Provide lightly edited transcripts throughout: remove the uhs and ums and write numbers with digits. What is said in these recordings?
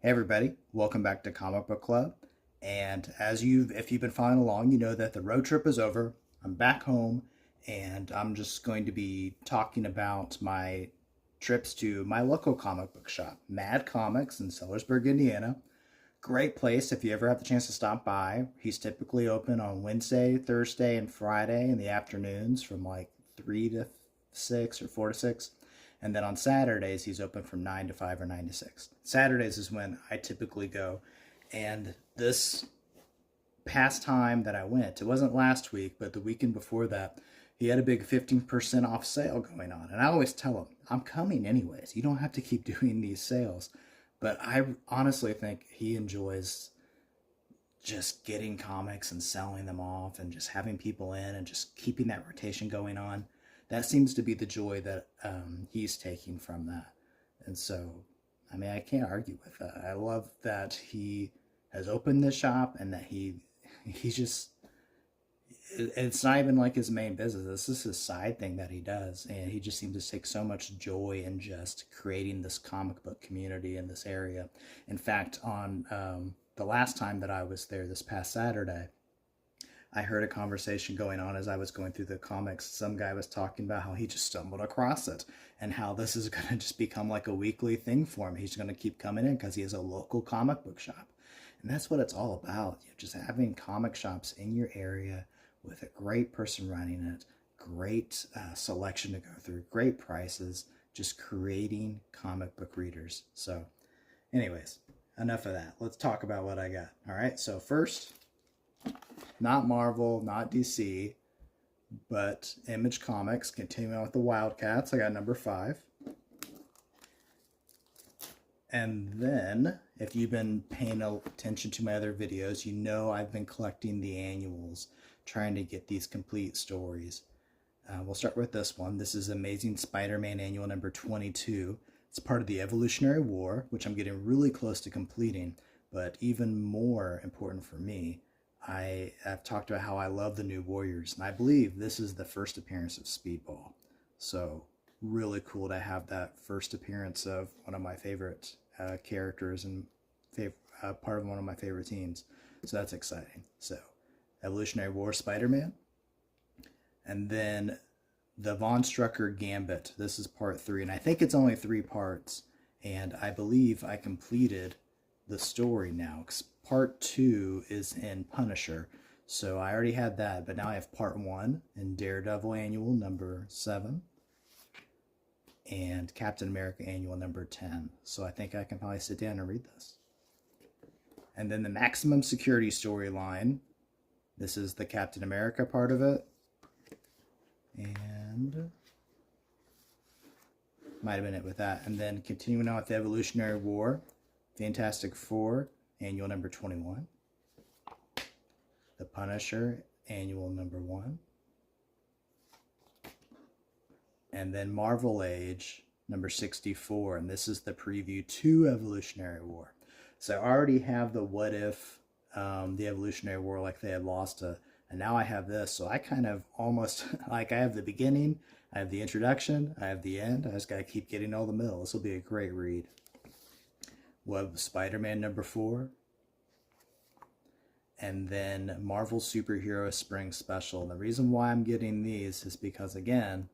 Hey everybody, welcome back to Comic Book Club. And if you've been following along, you know that the road trip is over. I'm back home, and I'm just going to be talking about my trips to my local comic book shop, Mad Comics in Sellersburg, Indiana. Great place if you ever have the chance to stop by. He's typically open on Wednesday, Thursday, and Friday in the afternoons from like 3 to 6 or 4 to 6. And then on Saturdays, he's open from 9 to 5 or 9 to 6. Saturdays is when I typically go. And this past time that I went, it wasn't last week, but the weekend before that, he had a big 15% off sale going on. And I always tell him, I'm coming anyways. You don't have to keep doing these sales. But I honestly think he enjoys just getting comics and selling them off and just having people in and just keeping that rotation going on. That seems to be the joy that he's taking from that. And so, I mean, I can't argue with that. I love that he has opened this shop and that he's just, it's not even like his main business. This is his side thing that he does. And he just seems to take so much joy in just creating this comic book community in this area. In fact, on the last time that I was there this past Saturday, I heard a conversation going on as I was going through the comics. Some guy was talking about how he just stumbled across it and how this is going to just become like a weekly thing for him. He's going to keep coming in because he has a local comic book shop. And that's what it's all about. You're just having comic shops in your area with a great person running it, great selection to go through, great prices, just creating comic book readers. So anyways, enough of that. Let's talk about what I got. All right, so first, not Marvel, not DC, but Image Comics. Continuing with the Wildcats, I got number 5. And then, if you've been paying attention to my other videos, you know I've been collecting the annuals, trying to get these complete stories. We'll start with this one. This is Amazing Spider-Man Annual number 22. It's part of the Evolutionary War, which I'm getting really close to completing, but even more important for me, I've talked about how I love the New Warriors, and I believe this is the first appearance of Speedball. So really cool to have that first appearance of one of my favorite characters and part of one of my favorite teams. So that's exciting. So Evolutionary War Spider-Man. And then the Von Strucker Gambit. This is part 3, and I think it's only 3 parts. And I believe I completed the story now. Part 2 is in Punisher, so I already had that, but now I have part 1 in Daredevil Annual number 7 and Captain America Annual number 10. So I think I can probably sit down and read this. And then the Maximum Security storyline. This is the Captain America part of it. And might have been it with that. And then continuing on with the Evolutionary War, Fantastic Four Annual number 21. The Punisher Annual number 1. And then Marvel Age number 64. And this is the preview to Evolutionary War. So I already have the what if the Evolutionary War, like they had lost a, and now I have this. So I kind of almost, like I have the beginning, I have the introduction, I have the end. I just got to keep getting all the middle. This will be a great read. Web Spider-Man number 4. And then Marvel Superhero Spring Special. And the reason why I'm getting these is because, again,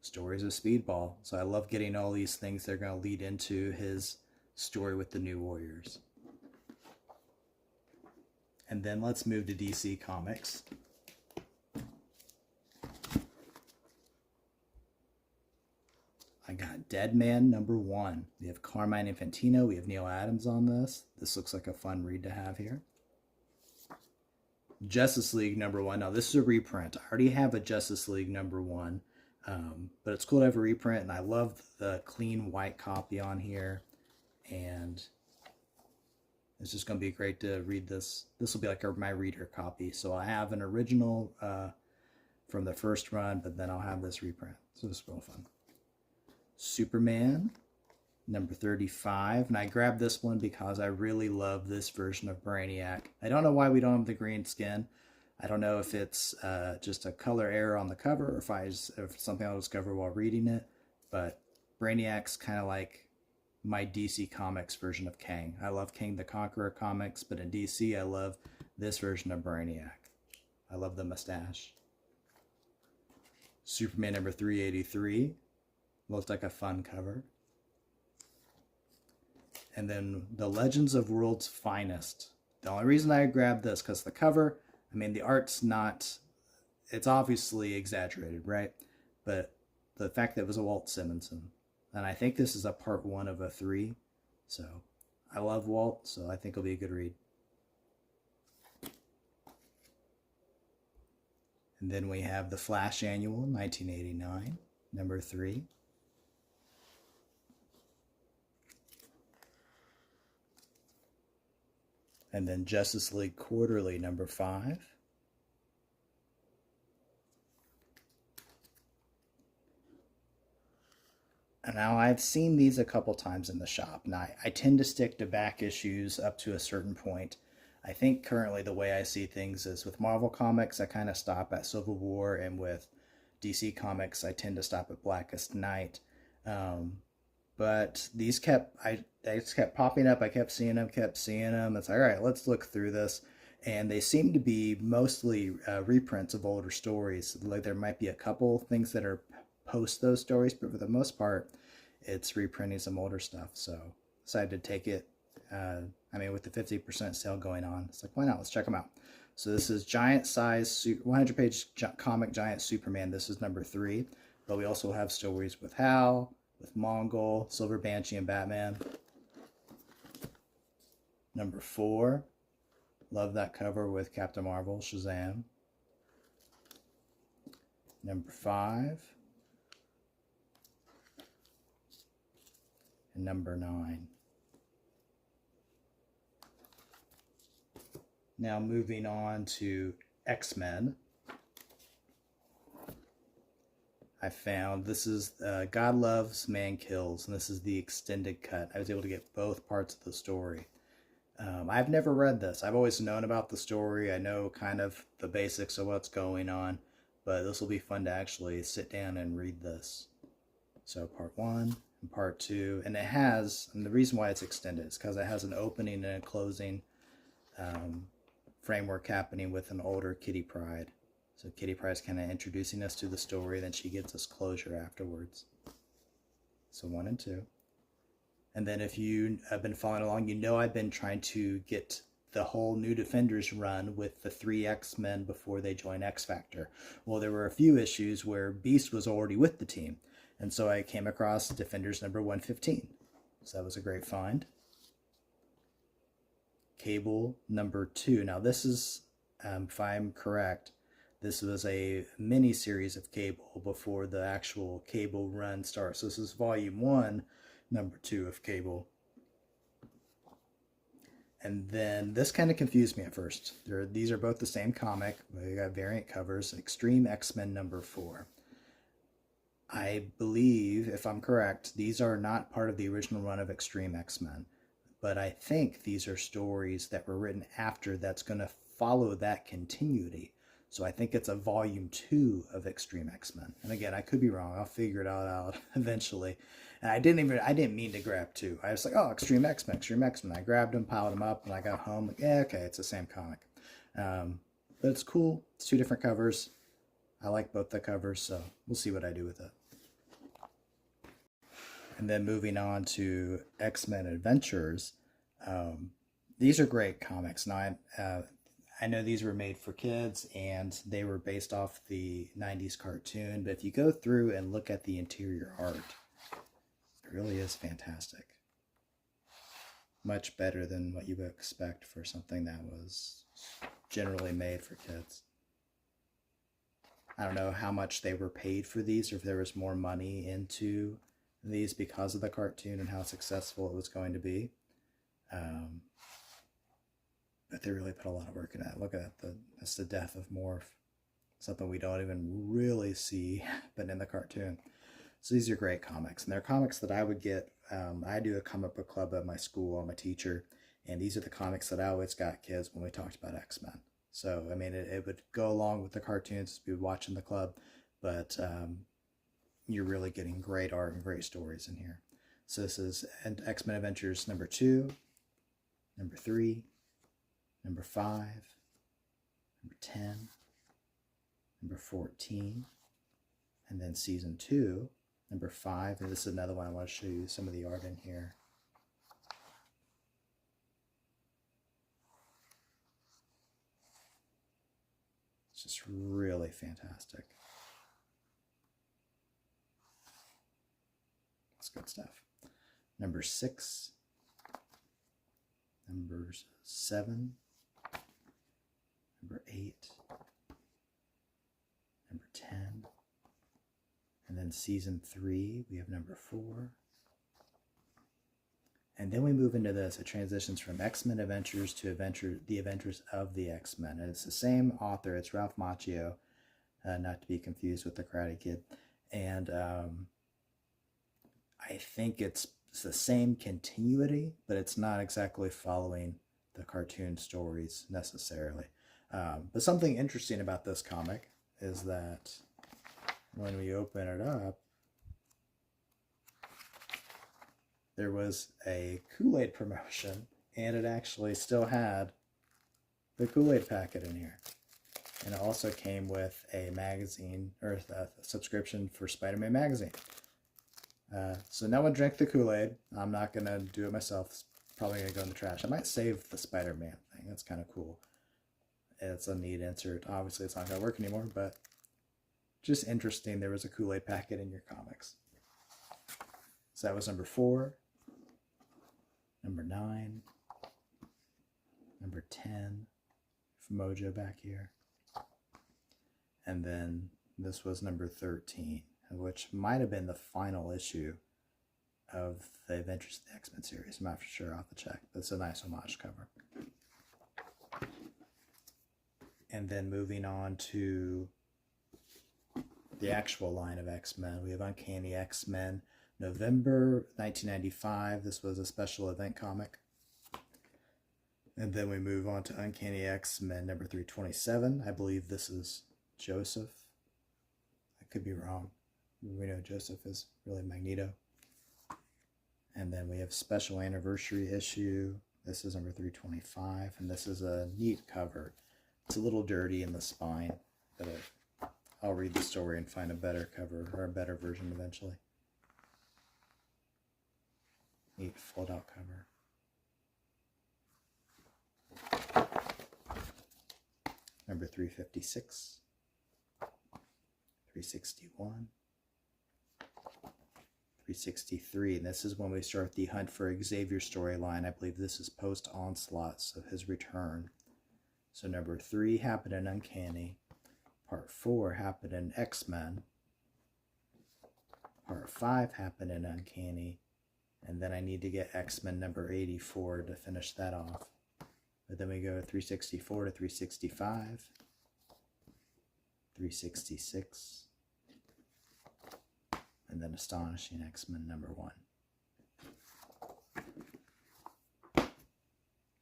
stories of Speedball. So I love getting all these things that are going to lead into his story with the New Warriors. And then let's move to DC Comics. I got Deadman number 1. We have Carmine Infantino. We have Neil Adams on this. This looks like a fun read to have here. Justice League number 1. Now this is a reprint. I already have a Justice League number 1. But it's cool to have a reprint, and I love the clean white copy on here. And it's just going to be great to read this. This will be like my reader copy. So I have an original from the first run, but then I'll have this reprint. So it's real fun. Superman number 35. And I grabbed this one because I really love this version of Brainiac. I don't know why we don't have the green skin. I don't know if it's just a color error on the cover or if something I'll discover while reading it. But Brainiac's kind of like my DC Comics version of Kang. I love Kang the Conqueror comics, but in DC, I love this version of Brainiac. I love the mustache. Superman number 383. Looked like a fun cover. And then the Legends of World's Finest. The only reason I grabbed this, because the cover, I mean, the art's not, it's obviously exaggerated, right? But the fact that it was a Walt Simonson. And I think this is a part 1 of a 3. So I love Walt, so I think it'll be a good read. And then we have the Flash Annual, 1989, number 3. And then Justice League Quarterly, number 5. And now I've seen these a couple times in the shop. Now I tend to stick to back issues up to a certain point. I think currently the way I see things is with Marvel Comics, I kind of stop at Civil War, and with DC Comics, I tend to stop at Blackest Night. But these they just kept popping up. I kept seeing them. It's like, all right, let's look through this. And they seem to be mostly reprints of older stories. Like there might be a couple things that are post those stories, but for the most part, it's reprinting some older stuff. So decided to take it. I mean, with the 50% sale going on, it's like, why not? Let's check them out. So this is giant size, 100-page comic Giant Superman. This is number 3. But we also have stories with Hal, with Mongol, Silver Banshee, and Batman. Number 4. Love that cover with Captain Marvel, Shazam. Number 5. And number 9. Now moving on to X-Men. I found this is God Loves, Man Kills, and this is the extended cut. I was able to get both parts of the story. I've never read this. I've always known about the story. I know kind of the basics of what's going on, but this will be fun to actually sit down and read this. So part 1 and part 2, and it has, and the reason why it's extended is because it has an opening and a closing framework happening with an older Kitty Pryde. So Kitty Pryde's kind of introducing us to the story, then she gives us closure afterwards. So 1 and 2. And then if you have been following along, you know I've been trying to get the whole New Defenders run with the 3 X-Men before they join X-Factor. Well, there were a few issues where Beast was already with the team. And so I came across Defenders number 115. So that was a great find. Cable number 2. Now this is, if I'm correct, this was a mini series of Cable before the actual Cable run starts. So this is volume 1, number 2 of Cable. And then this kind of confused me at first. These are both the same comic. They got variant covers. Extreme X-Men number 4. I believe, if I'm correct, these are not part of the original run of Extreme X-Men. But I think these are stories that were written after that's going to follow that continuity. So I think it's a volume 2 of Extreme X-Men. And again, I could be wrong. I'll figure it all out eventually. And I didn't mean to grab 2. I was like, oh, Extreme X-Men, Extreme X-Men. I grabbed them, piled them up, and I got home. Like, yeah, okay, it's the same comic. But it's cool. It's 2 different covers. I like both the covers, so we'll see what I do with it. And then moving on to X-Men Adventures. These are great comics. Now, I know these were made for kids, and they were based off the 90s cartoon. But if you go through and look at the interior art, it really is fantastic. Much better than what you would expect for something that was generally made for kids. I don't know how much they were paid for these, or if there was more money into these because of the cartoon and how successful it was going to be. But they really put a lot of work in that. Look at that. That's the death of Morph. Something we don't even really see but in the cartoon. So these are great comics. And they're comics that I would get. I do a comic book club at my school. I'm a teacher. And these are the comics that I always got kids when we talked about X-Men. So, I mean, it would go along with the cartoons we would watch in the club. But you're really getting great art and great stories in here. So this is X-Men Adventures number 2, number 3, number 5, number 10, number 14, and then season 2, number 5. And this is another one I want to show you some of the art in here. It's just really fantastic. That's good stuff. Number 6, numbers 7, number 8, number 10, and then season 3, we have number 4. And then we move into this. It transitions from X-Men Adventures to The Adventures of the X-Men. And it's the same author. It's Ralph Macchio, not to be confused with the Karate Kid. And I think it's the same continuity, but it's not exactly following the cartoon stories necessarily. But something interesting about this comic is that when we open it up, there was a Kool-Aid promotion, and it actually still had the Kool-Aid packet in here. And it also came with a magazine, or a subscription for Spider-Man magazine. So no one drank the Kool-Aid. I'm not going to do it myself. It's probably going to go in the trash. I might save the Spider-Man thing. That's kind of cool. It's a neat insert. Obviously, it's not going to work anymore, but just interesting. There was a Kool-Aid packet in your comics. So that was number 4, number 9, number 10, Mojo back here. And then this was number 13, which might have been the final issue of the Adventures of the X-Men series. I'm not for sure. I'll have to check. But it's a nice homage cover. And then moving on to the actual line of X-Men, we have Uncanny X-Men, November 1995. This was a special event comic. And then we move on to Uncanny X-Men number 327. I believe this is Joseph. I could be wrong. We know Joseph is really Magneto. And then we have special anniversary issue. This is number 325, and this is a neat cover. It's a little dirty in the spine, but I'll read the story and find a better cover, or a better version eventually. Neat fold-out cover. Number 356, 361, 363, and this is when we start the Hunt for Xavier storyline. I believe this is post-Onslaught, so his return. So number 3 happened in Uncanny, part 4 happened in X-Men, part 5 happened in Uncanny, and then I need to get X-Men number 84 to finish that off. But then we go 364 to 365, 366, and then Astonishing X-Men number 1.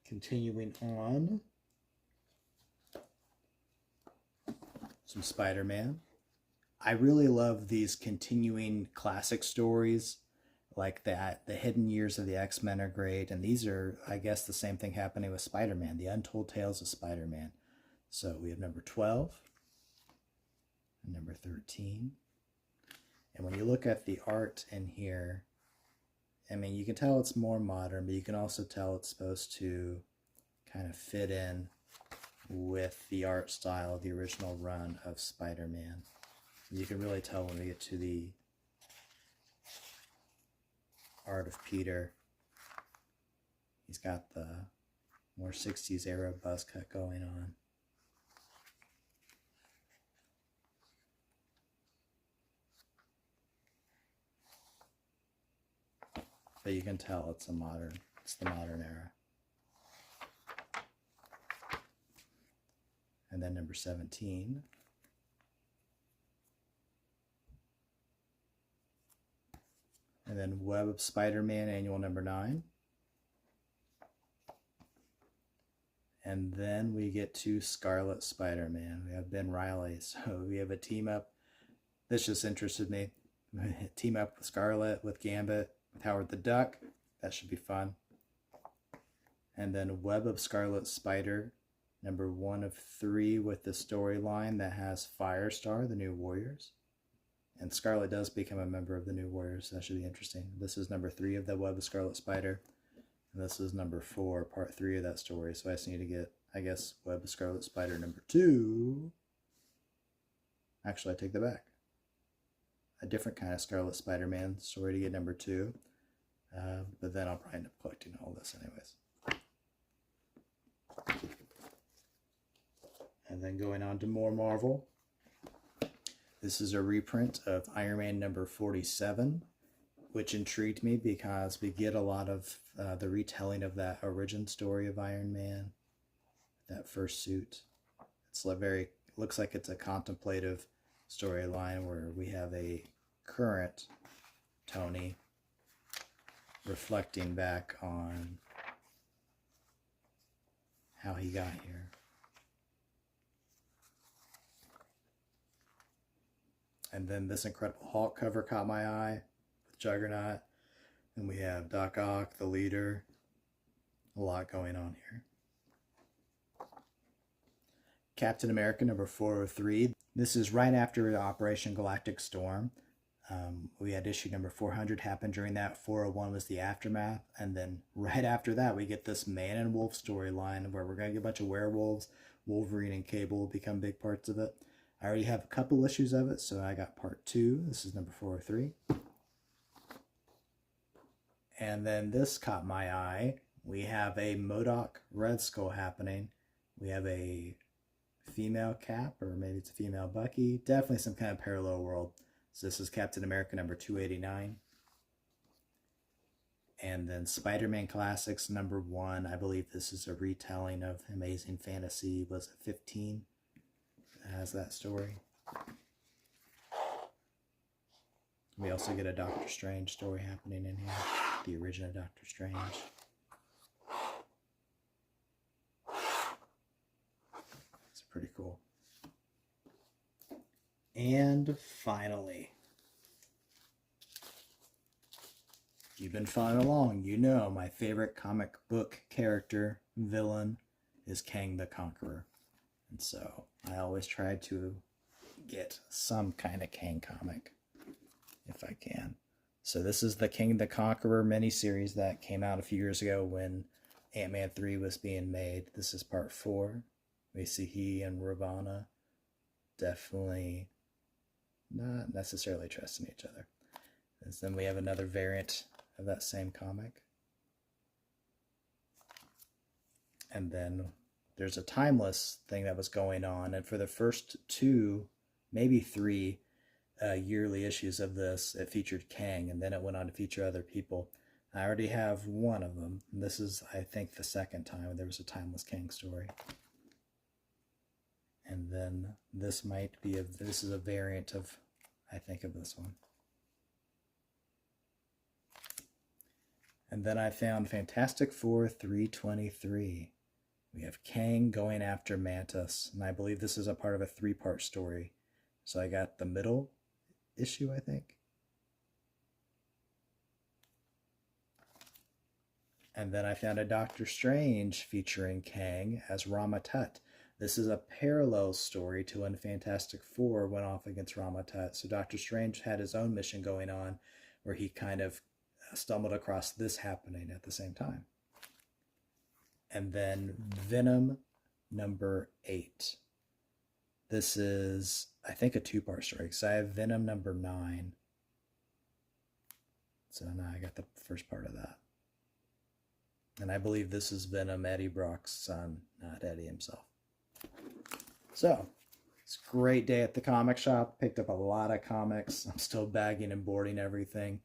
Continuing on, some Spider-Man. I really love these continuing classic stories like that. The hidden years of the X-Men are great, and these are, I guess, the same thing happening with Spider-Man, the Untold Tales of Spider-Man. So we have number 12 and number 13. And when you look at the art in here, I mean, you can tell it's more modern, but you can also tell it's supposed to kind of fit in with the art style of the original run of Spider-Man. You can really tell when we get to the art of Peter. He's got the more 60s era buzz cut going on. But you can tell it's the modern era. And then number 17. And then Web of Spider-Man, annual number 9. And then we get to Scarlet Spider-Man. We have Ben Reilly. So we have a team up. This just interested me. Team up with Scarlet, with Gambit, with Howard the Duck. That should be fun. And then Web of Scarlet Spider, number 1 of 3 with the storyline that has Firestar, the New Warriors. And Scarlet does become a member of the New Warriors. So that should be interesting. This is number 3 of the Web of Scarlet Spider. And this is number 4, part 3 of that story. So I just need to get, I guess, Web of Scarlet Spider number 2. Actually, I take that back. A different kind of Scarlet Spider-Man story to get number 2. But then I'll probably end up collecting all this anyways. And then going on to more Marvel. This is a reprint of Iron Man number 47, which intrigued me because we get a lot of the retelling of that origin story of Iron Man, that first suit. It's looks like it's a contemplative storyline where we have a current Tony reflecting back on how he got here. And then this Incredible Hulk cover caught my eye with Juggernaut. And we have Doc Ock, the leader. A lot going on here. Captain America number 403. This is right after Operation Galactic Storm. We had issue number 400 happen during that. 401 was the aftermath. And then right after that, we get this Man and Wolf storyline where we're going to get a bunch of werewolves. Wolverine and Cable will become big parts of it. I already have a couple issues of it, so I got part 2. This is number 403. And then this caught my eye. We have a MODOK Red Skull happening. We have a female Cap, or maybe it's a female Bucky. Definitely some kind of parallel world. So this is Captain America number 289. And then Spider-Man Classics number 1. I believe this is a retelling of Amazing Fantasy. Was it 15? Has that story. We also get a Doctor Strange story happening in here. The original Doctor Strange. It's pretty cool. And finally, if you've been following along, you know my favorite comic book character, villain, is Kang the Conqueror. And so I always try to get some kind of Kang comic if I can. So this is the Kang the Conqueror miniseries that came out a few years ago when Ant-Man 3 was being made. This is part 4. We see he and Ravonna definitely not necessarily trusting each other. And then we have another variant of that same comic. And then there's a timeless thing that was going on, and for the first 2, maybe 3 yearly issues of this, it featured Kang, and then it went on to feature other people. I already have one of them. And this is, I think, the second time there was a timeless Kang story. And then this might be this is a variant of, I think, of this one. And then I found Fantastic Four 323. We have Kang going after Mantis, and I believe this is a part of a 3-part story. So I got the middle issue, I think. And then I found a Doctor Strange featuring Kang as Rama Tut. This is a parallel story to when Fantastic Four went off against Rama Tut. So Doctor Strange had his own mission going on where he kind of stumbled across this happening at the same time. And then Venom number 8. This is, I think, a 2-part story because I have Venom number 9. So now I got the first part of that. And I believe this is Venom, Eddie Brock's son, not Eddie himself. So, it's a great day at the comic shop. Picked up a lot of comics. I'm still bagging and boarding everything.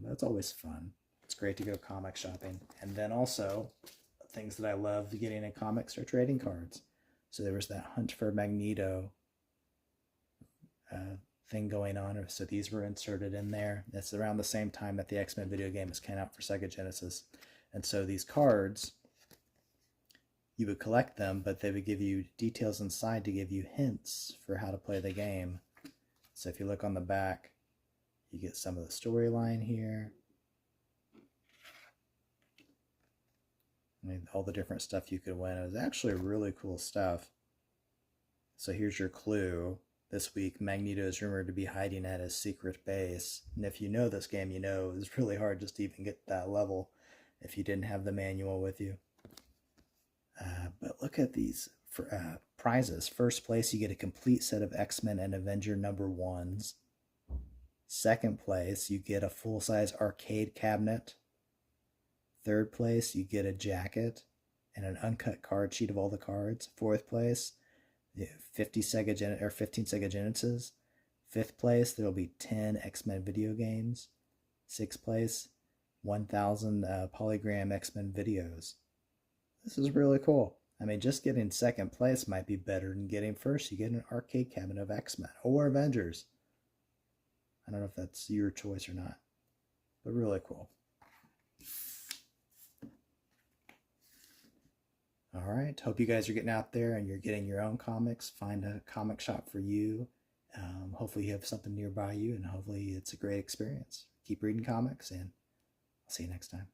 That's always fun. It's great to go comic shopping. And then also, things that I love getting in comics are trading cards. So there was that Hunt for Magneto thing going on. So these were inserted in there. It's around the same time that the X-Men video game came out for Sega Genesis. And so these cards, you would collect them, but they would give you details inside to give you hints for how to play the game. So if you look on the back, You get some of the storyline here. I mean, all the different stuff you could win. It was actually really cool stuff. So here's your clue. This week, Magneto is rumored to be hiding at his secret base. And if you know this game, you know it's really hard just to even get to that level if you didn't have the manual with you. But look at these prizes. First place, you get a complete set of X-Men and Avenger #1s. Second place, you get a full-size arcade cabinet. Third place, you get a jacket and an uncut card sheet of all the cards. Fourth place, 15 Sega Genesis. Fifth place, there will be 10 X-Men video games. Sixth place, 1,000 polygram X-Men videos. This is really cool. I mean, just getting second place might be better than getting first. You get an arcade cabinet of X-Men or Avengers. I don't know if that's your choice or not, but really cool. All right. Hope you guys are getting out there and you're getting your own comics. Find a comic shop for you. Hopefully you have something nearby you, and hopefully it's a great experience. Keep reading comics, and I'll see you next time.